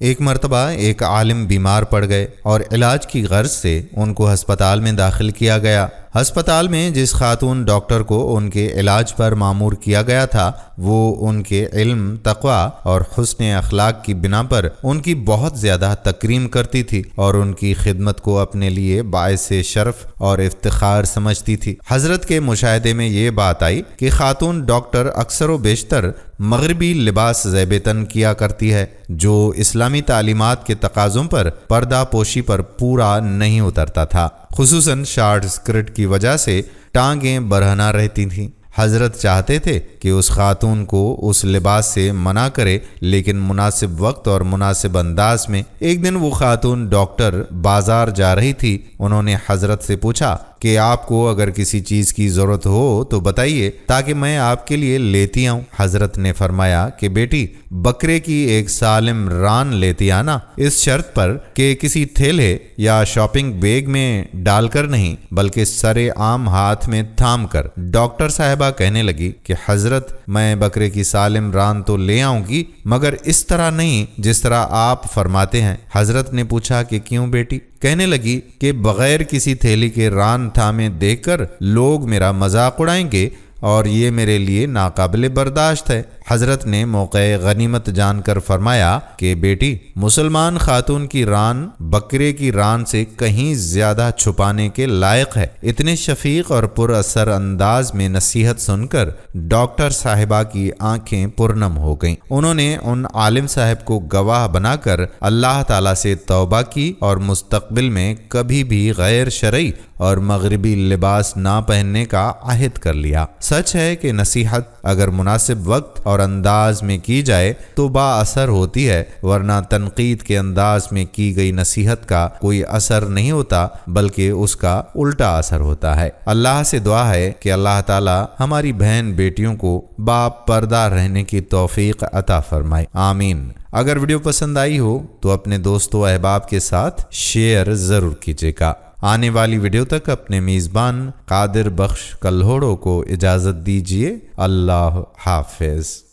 ایک مرتبہ ایک عالم بیمار پڑ گئے اور علاج کی غرض سے ان کو ہسپتال میں داخل کیا گیا۔ ہسپتال میں جس خاتون ڈاکٹر کو ان کے علاج پر مامور کیا گیا تھا، وہ ان کے علم، تقوی اور حسن اخلاق کی بنا پر ان کی بہت زیادہ تکریم کرتی تھی اور ان کی خدمت کو اپنے لیے باعث شرف اور افتخار سمجھتی تھی۔ حضرت کے مشاہدے میں یہ بات آئی کہ خاتون ڈاکٹر اکثر و بیشتر مغربی لباس زیب تن کیا کرتی ہے، جو اسلامی تعلیمات کے تقاضوں پر پردہ پوشی پر پورا نہیں اترتا تھا، خصوصاً شارٹ اسکرٹ کی وجہ سے ٹانگیں برہنہ رہتی تھیں۔ حضرت چاہتے تھے کہ اس خاتون کو اس لباس سے منع کرے، لیکن مناسب وقت اور مناسب انداز میں ایک دن وہ خاتون ڈاکٹر بازار جا رہی تھی۔ انہوں نے حضرت سے پوچھا کہ آپ کو اگر کسی چیز کی ضرورت ہو تو بتائیے تاکہ میں آپ کے لیے لیتی آؤں۔ حضرت نے فرمایا کہ بیٹی، بکرے کی ایک سالم ران لیتی آنا، اس شرط پر کہ کسی تھیلے یا شاپنگ بیگ میں ڈال کر نہیں بلکہ سرے عام ہاتھ میں تھام کر۔ ڈاکٹر صاحبہ کہنے لگی کہ حضرت، میں بکرے کی سالم ران تو لے آؤں گی، مگر اس طرح نہیں جس طرح آپ فرماتے ہیں۔ حضرت نے پوچھا کہ کیوں بیٹی؟ کہنے لگی کہ بغیر کسی تھیلی کے ران تھامے دیکھ کر لوگ میرا مذاق اڑائیں گے اور یہ میرے لیے ناقابل برداشت ہے۔ حضرت نے موقع غنیمت جان کر فرمایا کہ بیٹی، مسلمان خاتون کی ران بکرے کی ران سے کہیں زیادہ چھپانے کے لائق ہے۔ اتنے شفیق اور پر اثر انداز میں نصیحت سن کر ڈاکٹر صاحبہ کی آنکھیں پرنم ہو گئیں۔ انہوں نے ان عالم صاحب کو گواہ بنا کر اللہ تعالیٰ سے توبہ کی اور مستقبل میں کبھی بھی غیر شرعی اور مغربی لباس نہ پہننے کا عہد کر لیا۔ سچ ہے کہ نصیحت اگر مناسب وقت اور انداز میں کی جائے تو با اثر ہوتی ہے، ورنہ تنقید کے انداز میں کی گئی نصیحت کا کوئی اثر نہیں ہوتا بلکہ اس کا الٹا اثر ہوتا ہے۔ اللہ سے دعا ہے کہ اللہ تعالی ہماری بہن بیٹیوں کو با پردہ رہنے کی توفیق عطا فرمائے، آمین۔ اگر ویڈیو پسند آئی ہو تو اپنے دوستوں و احباب کے ساتھ شیئر ضرور کیجیے گا۔ آنے والی ویڈیو تک اپنے میزبان قادر بخش کلہوڑو کو اجازت دیجیے۔ اللہ حافظ۔